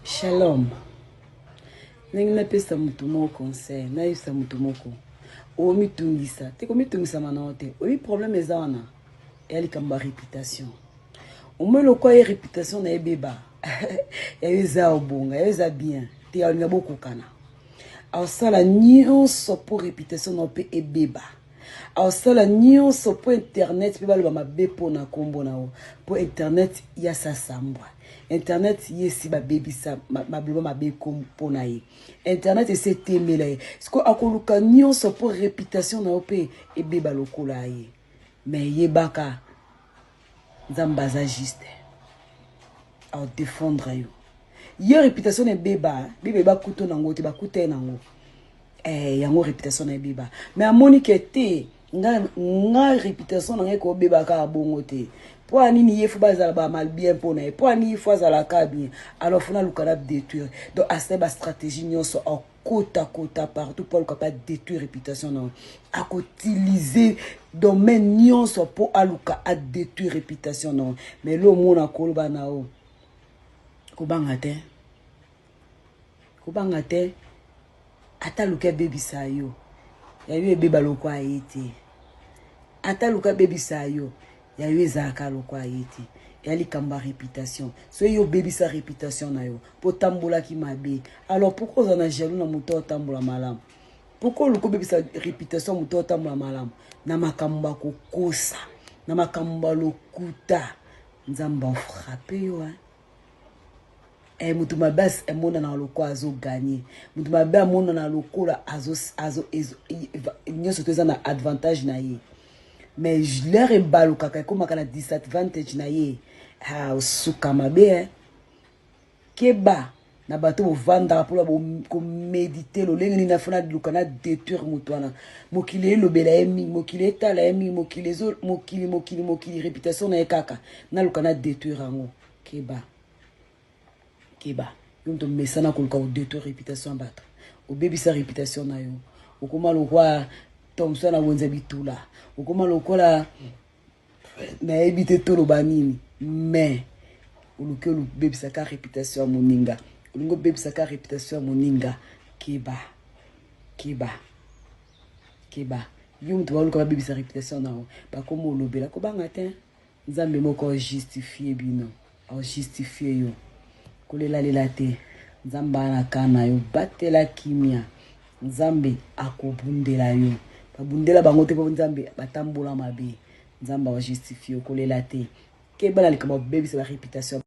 Shalom. Nengina pesa mutu mo conseil, na yisa mutu moko. O mitungisa, te ko mitungisa manote. O problème ezana. Elle kamba réputation. O me lo kwa réputation na ebeba. Ya yeza obonga, ya yeza bien. Te ya nga boko kana. Aw sala nyonso pour réputation na pe ebeba. Aw sala nyonso pour internet pe balo ba mabe pona kombo na o. Pour internet ya sa sambwa. Internet yesi ba baby sa mablo mabe kombo na ye. Internet ese temela ye. Siko akoluka nyonso pour réputation na pe ebeba lokola ye. Mais yebaka Zambaza juste. Aw défendre yo. Ye réputation na beba, beba kuto nango te ba kuté nango. Yango réputation na beba. Mais amoni ke te nga réputation na ko beba ka bongo te. Po anini yefu bazala ba mal bien pona e. Po ani yefu azala ka bien. Alors fona lukana détruire. Donc assez ba stratégie nyonso en kota partout pour capable détruire réputation na. A utiliser domaine nyonso pour aluka a détruire réputation na. Mais lo mona koloba na o. Kubanga te ata luka baby sayo ya yo beba lokwa ayete ata luka baby sayo ya yo ezaka lokwa ayete ya likamba réputation so yo baby sa réputation na yo po tambola ki mabe. Alors pourquoi on a jaloux na muto tambola malam? Pourquoi luko baby sa réputation muto tambola malam? Na makamba kokosa na makamba lokuta nzamba frappé yo mutu mabas mona na loko azo gagner mutu mabas mona na loko la azo nyoso teza na advantage na ye. Mais je leur embalo kaka comme kana disadvantage na ye suka mabe keba na bato bo vanda pour ko méditer lo lengi na fona luka na détruire mutu wana mokili lobela emi mokili tala emi mokili zo mokili réputation na kaka na luka na détruire ngo Keba, yon to mesana kolka ou détruire réputation battre. Ou baby sa réputation na yo. Ou comment le roi Thompson a wonza bitula. Ou comment le kola na ebité tolo banini. Mais ou le que le baby sa ka réputation moninga. Ou le baby sa ka réputation moninga. Keba. Yon to ba baby sa réputation na yo. Ba komo lobela ko ba ngatin. Nzambe moko justifier bino. O justifier yo. Kolela lelate nzamba na kana yo batela kimia nzambe akobundela yo babundela bango te po nzambe batambola mabe nzamba wa justifie kolela te ke bala likama baby sa réputation